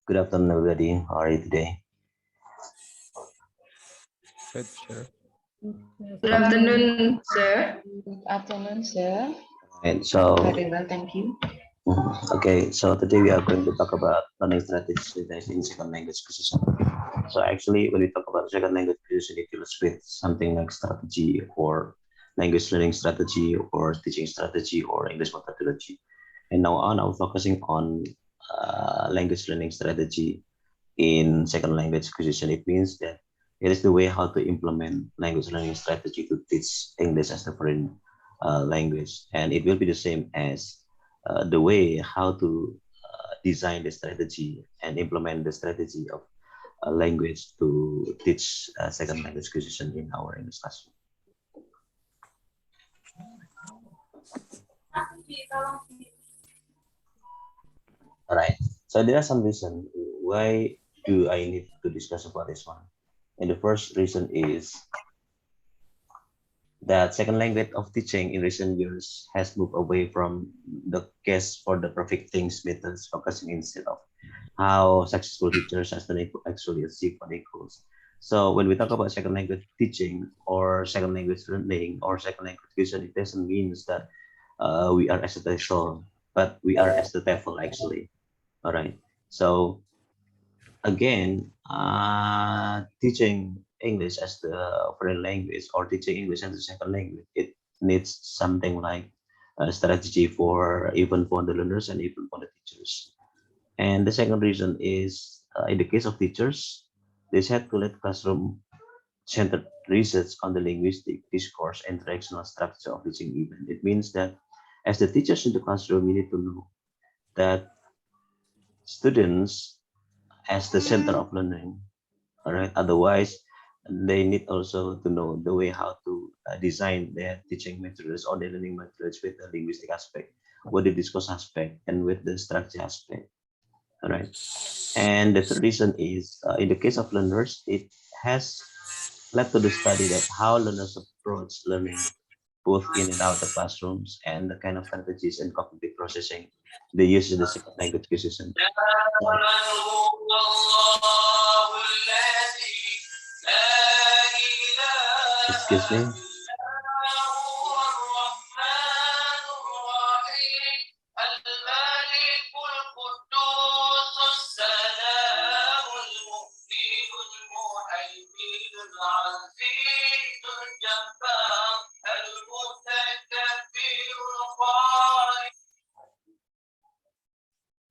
Good afternoon, everybody. How are you today? Good, sure. Good afternoon, sir. Good afternoon, sir. And so, Very well, thank you. okay, so today we are going to talk about learning strategies in second language acquisition. So actually, when we talk about second language acquisition, it deals with something like strategy or language learning strategy or teaching strategy or English methodology. And now on, I'm focusing on language learning strategy in second language acquisition. It means that it is the way how to implement language learning strategy to teach English as a foreign language, and it will be the same as the way how to design the strategy and implement the strategy of a language to teach second language acquisition in our English classroom. All right. So there are some reasons why do I need to discuss about this one. And the first reason is that second language of teaching in recent years has moved away from the guess for the perfect things methods, focusing instead of how successful teachers has been able to actually achieve what they goals. So when we talk about second language teaching or second language learning or second language education, it doesn't mean that we are as a vessel, but we are as the devil actually. All right. So again, teaching English as the foreign language or teaching English as a second language, it needs something like a strategy for even for the learners and even for the teachers. And the second reason is in the case of teachers, they had to let classroom centered research on the linguistic discourse and directional structure of teaching event. It means that as the teachers in the classroom, you need to know that students as the center of learning. All right. Otherwise, they need also to know the way how to design their teaching materials or their learning materials with the linguistic aspect, with the discourse aspect, and with the structure aspect. All right. And the third reason is in the case of learners, it has led to the study that how learners approach learning both in and out the classrooms and the kind of strategies and cognitive processing they use in the second language acquisition. So, excuse me.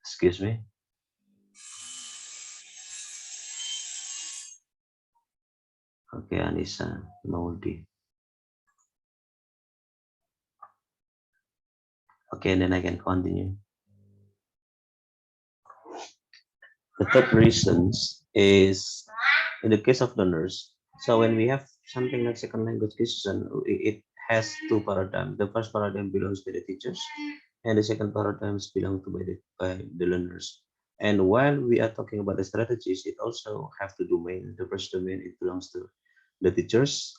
Excuse me. Okay, Anissa, Maudi. Okay, then I can continue. The third reasons is in the case of learners. So when we have something like second language acquisition, it has two paradigms. The first paradigm belongs to the teachers, and the second paradigms belong to by the learners. And while we are talking about the strategies, it also have to domain. The first domain it belongs to the teachers,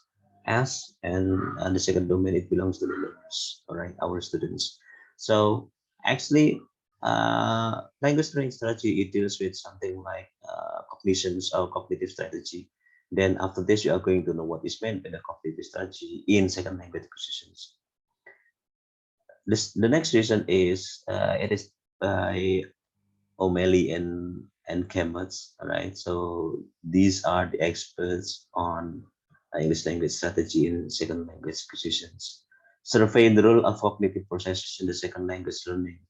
as and the second domain it belongs to the learners. All right, our students. So actually, language learning strategy it deals with something like cognitions or cognitive strategy. Then after this, you are going to know what is meant by the cognitive strategy in second language acquisitions. The next reason is it is by O'Malley and Kemmets. All right, so these are the experts on English language strategy in second language acquisitions. Survey the role of cognitive processes in the second language learning,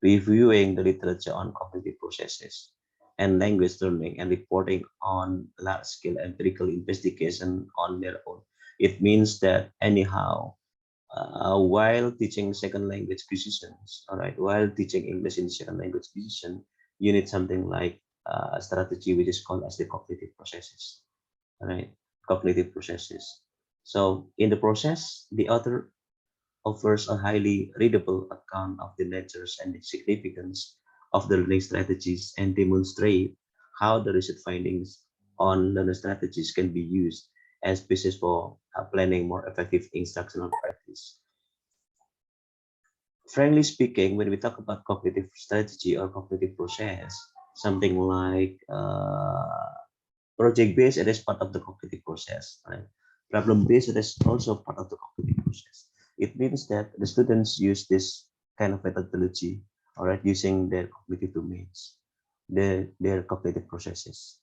reviewing the literature on cognitive processes and language learning, and reporting on large-scale empirical investigation on their own. It means that anyhow, while teaching second language acquisitions, all right, while teaching English in second language acquisition, you need something like a strategy which is called as the cognitive processes, all right, cognitive processes. So in the process, the author offers a highly readable account of the natures and the significance of the learning strategies and demonstrate how the research findings on learning strategies can be used as basis for planning more effective instructional practice. Frankly speaking, when we talk about cognitive strategy or cognitive process, something like project based, it is part of the cognitive process, right? Problem based, it is also part of the cognitive process. It means that the students use this kind of methodology, all right, using their cognitive domains, their cognitive processes.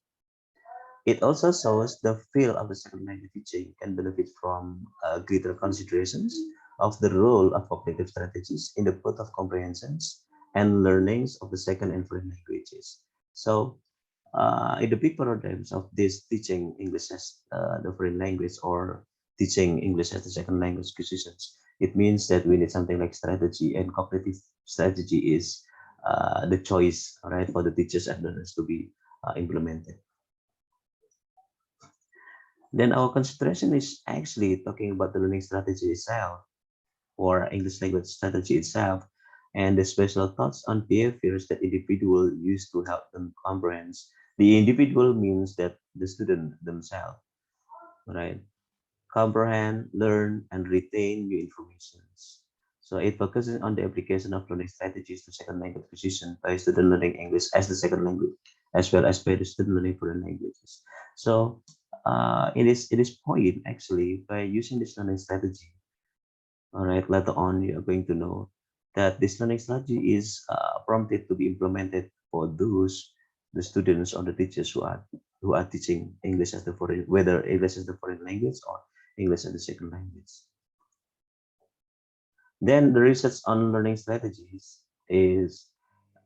It also shows the field of the second language teaching can benefit from greater considerations of the role of cognitive strategies in the growth of comprehensions and learnings of the second and foreign languages. So, in the big paradigms of this teaching English as the foreign language or teaching English as the second language acquisitions, it means that we need something like strategy, and cognitive strategy is the choice, right, for the teachers and learners to be implemented. Then our consideration is actually talking about the learning strategy itself or English language strategy itself and the special thoughts on behaviors that individual use to help them comprehend. The individual means that the student themselves, right? Comprehend, learn, and retain new information. So it focuses on the application of learning strategies to second language acquisition by student learning English as the second language, as well as by the student learning foreign languages. So it is point actually by using this learning strategy. All right, later on you are going to know that this learning strategy is prompted to be implemented for those the students or the teachers who are teaching English as the foreign, whether English as the foreign language or English as the second language. Then the research on learning strategies is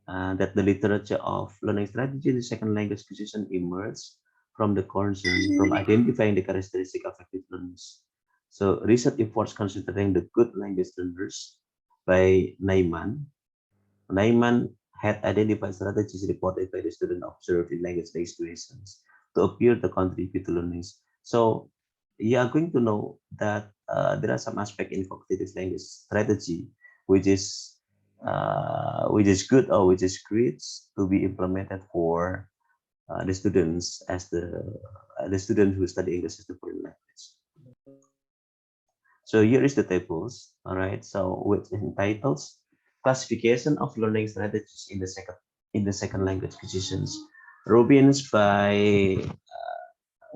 that the literature of learning strategy in the second language acquisition emerged from the concern from identifying the characteristic of effective learners. So research efforts considering the good language learners by Naiman had identified strategies reported by the student observed in language-based situations to appear to contribute to learnings. So you are going to know that there are some aspect in cognitive language strategy which is good or which is great to be implemented for the students as the student who study English as the foreign language. So here is the tables, all right. So which entitles classification of learning strategies in the second language acquisitions. Rubins by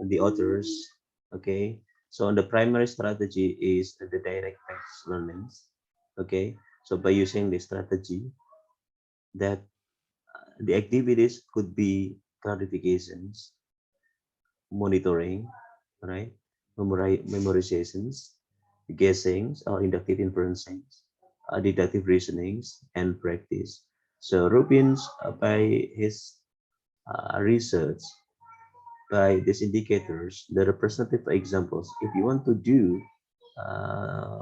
the authors, okay. So the primary strategy is the direct text learnings, okay. So by using this strategy, that the activities could be clarifications, monitoring, right, memorizations, guessings or inductive inferencing, deductive reasonings, and practice. So Rubins, by his research, by these indicators, the representative examples, if you want to do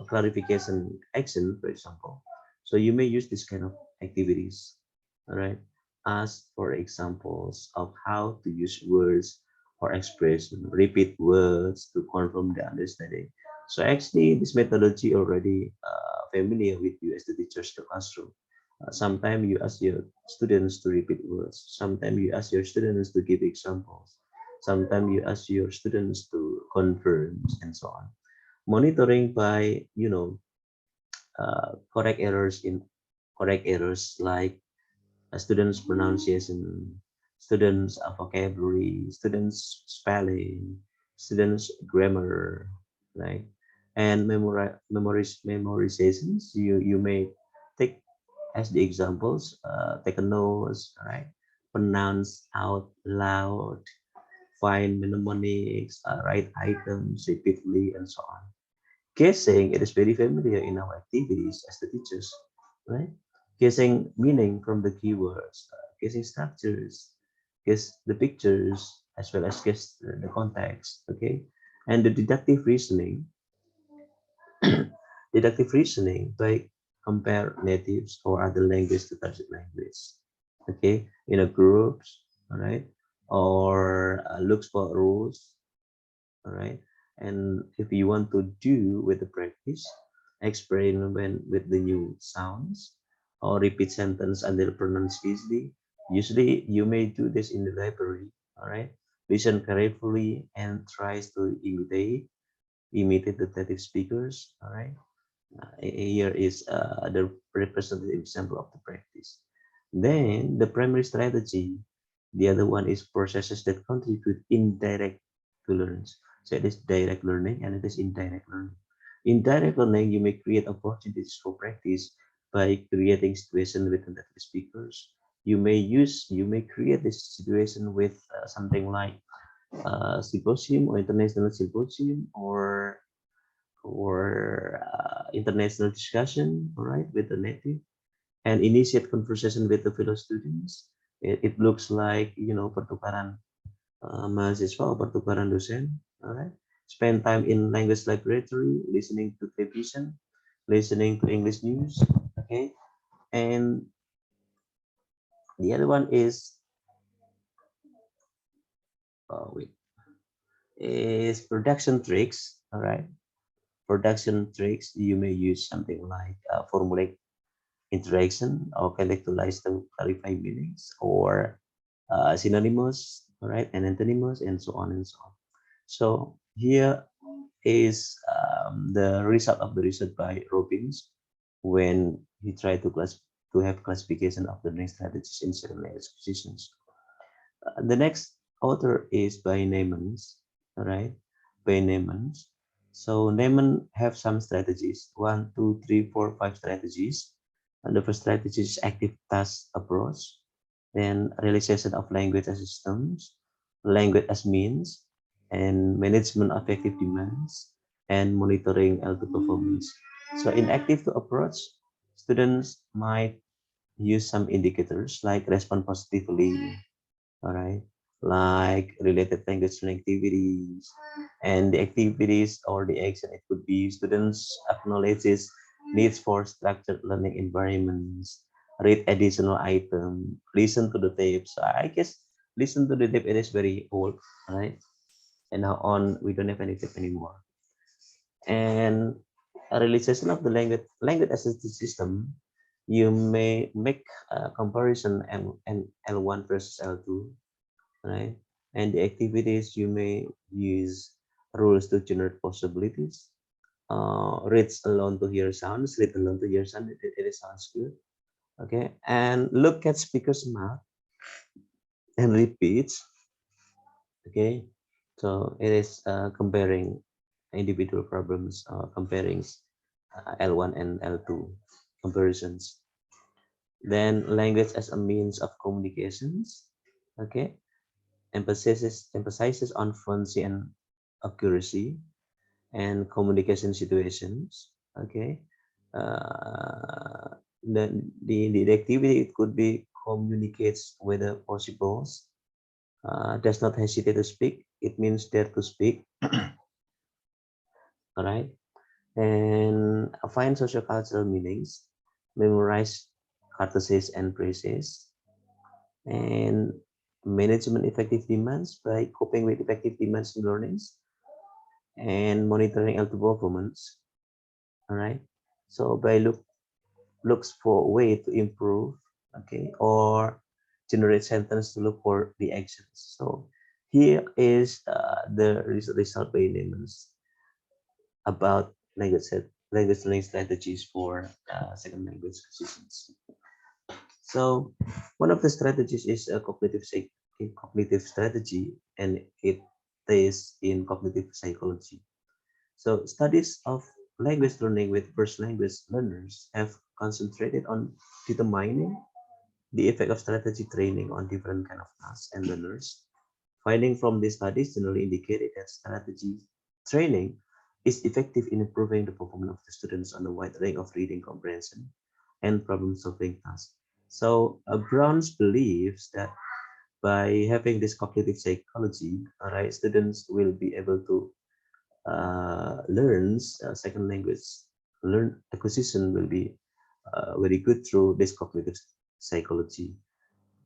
clarification action, for example, so you may use this kind of activities, all right? Ask for examples of how to use words or expression, repeat words to confirm the understanding. So actually, this methodology already familiar with you as the teachers in the classroom. Sometimes you ask your students to repeat words. Sometimes you ask your students to give examples. Sometimes you ask your students to confirm and so on. Monitoring by, correct errors like students' pronunciation, students' vocabulary, students' spelling, students' grammar, right? And memorizations, you may take as the examples, take a notes, right? Pronounce out loud, find mnemonics, write items repeatedly, and so on. Guessing, it is very familiar in our activities as the teachers, right? Guessing meaning from the keywords, guessing structures, guess the pictures, as well as guess the context, okay? And the deductive reasoning by compare natives or other language to target language, okay? In a groups, all right? Or looks for rules, all right. And if you want to do with the practice, experiment with the new sounds or repeat sentence until pronounced easily. Usually you may do this in the library, all right. Listen carefully and tries to imitate the native speakers, all right. Here is the representative example of the practice. Then the primary strategy, The other one is processes that contribute indirect to learns. So it is direct learning and it is indirect learning. Indirect learning, you may create opportunities for practice by creating situation with native speakers. You may create this situation with something like symposium or international symposium or international discussion, all right, with the native and initiate conversation with the fellow students. It looks like pertukaran mahasiswa or pertukaran dosen. All right, spend time in language laboratory, listening to television, listening to English news. Okay, and the other one is wait, is production tricks. All right, production tricks. You may use something like formulaic interaction or contextualize to clarify meanings or synonymous, all right, and antonyms, and so on and so on. So here is the result of the research by Robbins when he tried to have classification of learning strategies in certain language acquisitions. The next author is by Neymans, all right, by Neymans. So Neyman have some strategies, one, two, three, four, five strategies. And the first strategy is active task approach, then realization of language as systems, language as means, and management of effective demands, and monitoring L2 performance. So in active approach, students might use some indicators like respond positively, all right, like related language learning activities, and the activities or the action, it could be students acknowledges needs for structured learning environments, read additional item, listen to the tapes. I guess listen to the tape, it is very old, right? And now on we don't have any tape anymore. And a realization of the language assisted system, you may make a comparison and L1 versus L2, right? And the activities, you may use rules to generate possibilities. Reads alone to hear sounds, read alone to hear sound. It sounds good. Okay, and look at speaker's mouth and repeats. Okay, so it is comparing individual problems, comparing L1 and L2 comparisons. Then language as a means of communications. Okay, emphasizes on fluency and accuracy and communication situations. Okay, the activity, it could be communicates whether possible, does not hesitate to speak, it means dare to speak. All right, and find sociocultural meanings, memorize curtencies and phrases, and management effective demands by coping with effective demands in learnings and monitoring L2 performance. All right, so by looks for a way to improve, okay, or generate sentence to look for the actions. So here is the result by Lemons about language learning strategies for second language acquisitions. So one of the strategies is a cognitive strategy, and it is in cognitive psychology. So studies of language learning with first language learners have concentrated on determining the effect of strategy training on different kind of tasks and learners. Finding from these studies generally indicated that strategy training is effective in improving the performance of the students on a wide range of reading comprehension and problem solving tasks. So Browns believes that by having this cognitive psychology, all right, students will be able to learns second language learn acquisition will be very good through this cognitive psychology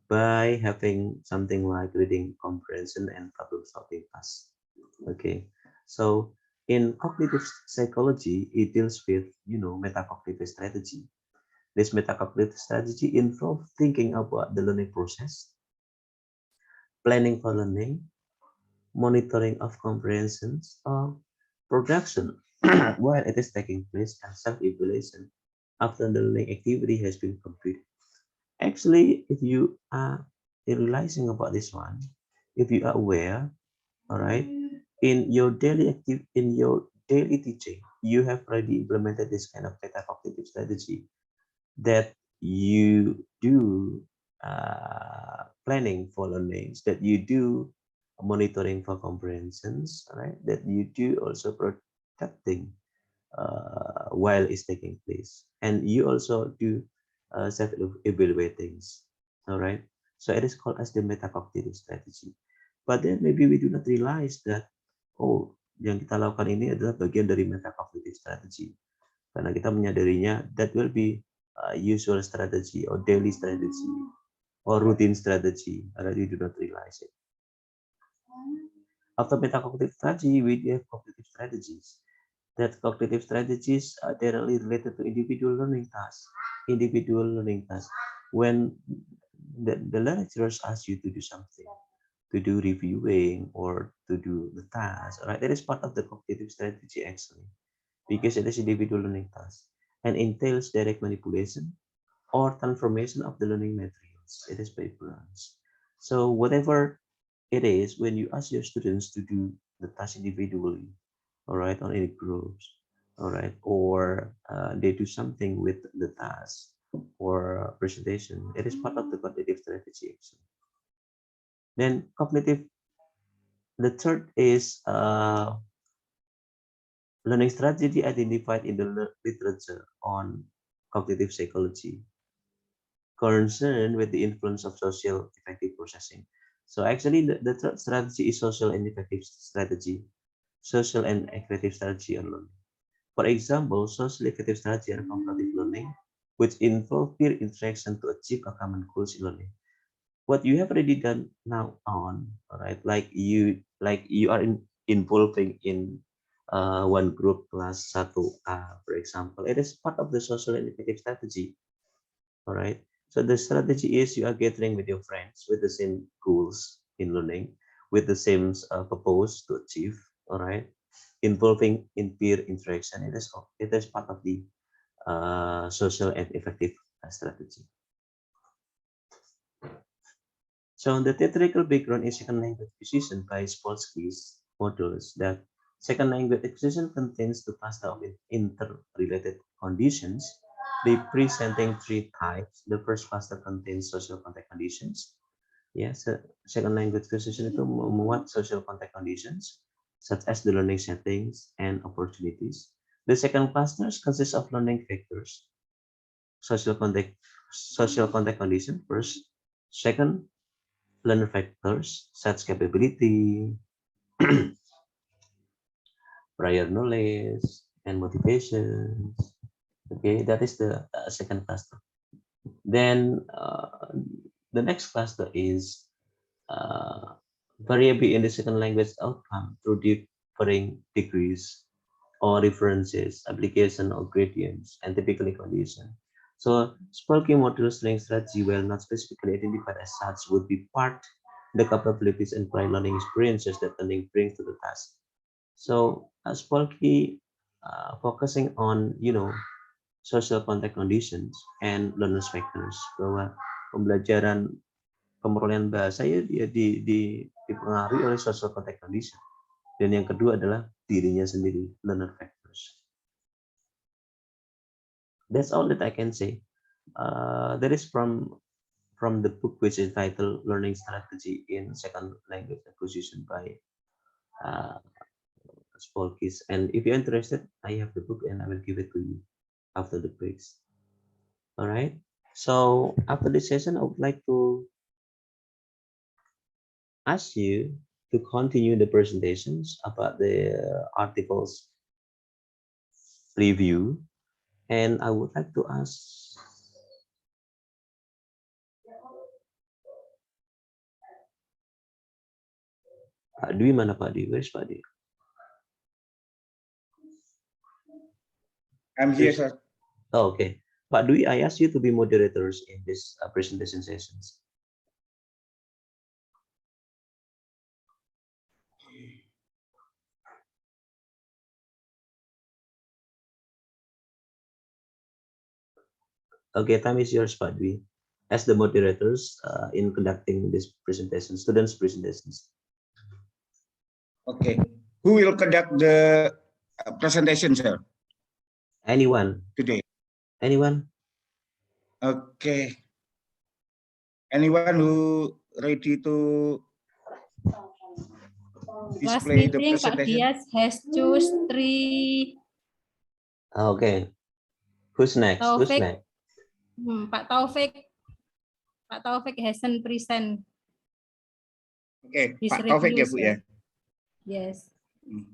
by having something like reading comprehension and problem solving tasks. Okay, so in cognitive psychology, it deals with metacognitive strategy. This metacognitive strategy involves thinking about the learning process, planning for learning, monitoring of comprehensions, or production while it is taking place, and self-evaluation after the learning activity has been completed. Actually, realizing about this one, if you are aware, all right, in your daily teaching, you have already implemented this kind of metacognitive strategy that you do planning for learnings, that you do monitoring for comprehensions, right? That you do also protecting while it's taking place, and you also do self evaluatings, all right? So it is called as the metacognitive strategy. But then maybe we do not realize that, oh, yang kita lakukan ini adalah bagian dari metacognitive strategy. Karena kita menyadarinya that will be usual strategy or daily strategy or routine strategy, and you do not realize it. After metacognitive strategy, we have cognitive strategies. That cognitive strategies are directly related to individual learning tasks. Individual learning tasks. When the lecturers ask you to do something, to do reviewing or to do the task, right? That is part of the cognitive strategy actually, because it is individual learning task and entails direct manipulation or transformation of the learning materials. It is by branch. So whatever it is, when you ask your students to do the task individually, all right, on any groups, all right, or they do something with the task or presentation, it is part of the cognitive strategy. Then cognitive, the third is learning strategy identified in the literature on cognitive psychology, concerned with the influence of social effective processing. So actually the third strategy is social and effective strategy, social and effective strategy on learning. For example, social effective strategy and comparative learning, which involve peer interaction to achieve a common goals in learning. What you have already done now on, all right, like you are involving in one group class satu A, for example, it is part of the social and effective strategy, all right. So the strategy is you are gathering with your friends with the same goals in learning, with the same purpose to achieve, all right, involving in peer interaction. It is part of the social and effective strategy. So the theoretical background is second language acquisition by Spolsky's models that second language acquisition contains the cluster of interrelated conditions representing three types. The first cluster contains social context conditions. Yes, second language acquisition itu memuat social context conditions such as the learning settings and opportunities. The second cluster consists of learning factors, social context condition first. Second, learner factors such capability, prior knowledge, and motivations. Okay, that is the second cluster. Then the next cluster is variability in the second language outcome through differing degrees or references, application or gradients, and typically condition. So Spelke models learning strategy, while not specifically identified as such, would be part the capabilities and prior learning experiences that learning brings to the task. So Spelke focusing on social context conditions and learners factors, bahwa pembelajaran pemerolehan bahasa ya dipengaruhi oleh social context condition. Dan yang kedua adalah dirinya sendiri, learner factors. That's all that I can say. That is from the book which is titled Learning Strategy in Second Language Acquisition by Spolkis. And if you're interested, I have the book and I will give it to you after the breaks. All right. So after this session, I would like to ask you to continue the presentations about the articles review. And I would like to ask Pak Dwi, mana Pak Dwi? Where is Pak Dwi? I'm here, sir. Oh, okay. Pak Dwi, I ask you to be moderators in this presentation sessions. Okay, time is yours, Pak Dwi. as the moderators in conducting this presentation, students' presentations. Okay. Who will conduct the presentation, sir, Anyone? today? Anyone? Okay. Anyone who ready to Last display the meeting, Pak presentation? Dias has choose 3. Okay. Who's next? Who's Taufik. next? Pak Taufik hasn't present Oke, his Pak Taufik review, ya, Bu ya. sir. Yes. Hmm.